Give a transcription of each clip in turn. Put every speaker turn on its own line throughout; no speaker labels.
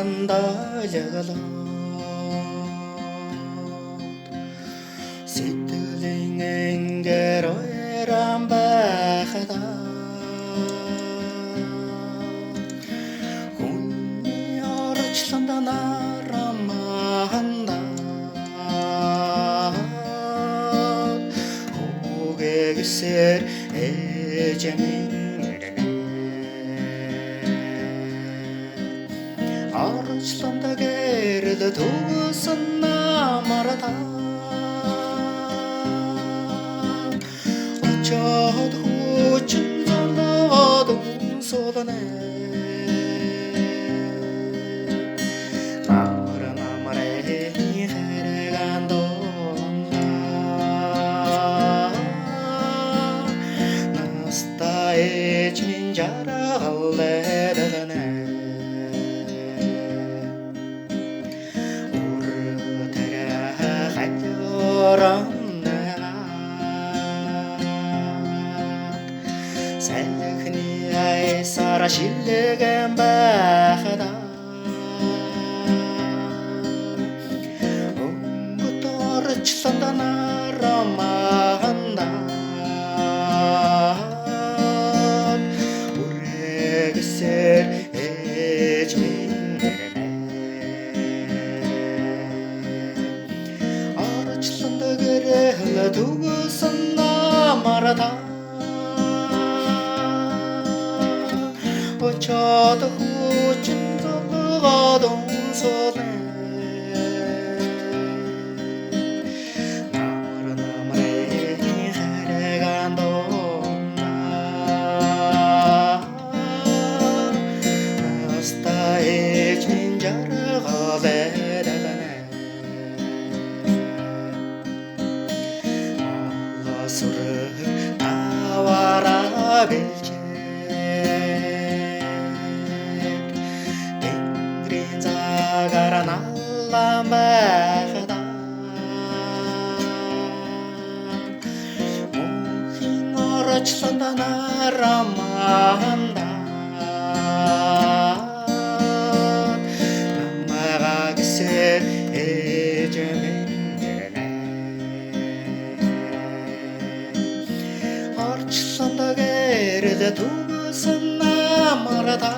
сандалгалаад сэтгэлийн энгэр ойрон байхадаа хүний орчлонд нарамандаа хүүгээсээр ээжмийн Arçlanda geride tuğsun namarata Uçad huçun zorladın solane Namara namare hergan donda Nasta eçmin jaralledene Сайхны айсара шилэгэн байхадаа Өнгөт орчлонд нарамандаа Үрэгсээр ээж минэрнэ Орчлонд гэрэл түгсэн намаратаа Очоод хүчин зогоодон солне Намар намрын хараган донда Наста ээж минь жаргалэдэлэнэ Алла сүрэг авараа бэлчээ Garanalla mehda Muhin oraçlanda naramanda Namaga giser ecemin Oraçlanda geride tuğsun namarada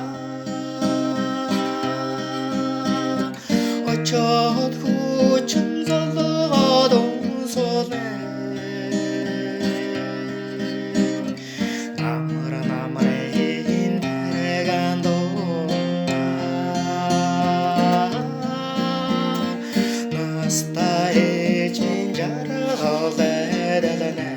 Очоод хүчин золгоодон солне Намар намрын хараган донда Наста ээж минь жаргалэдэлэнэ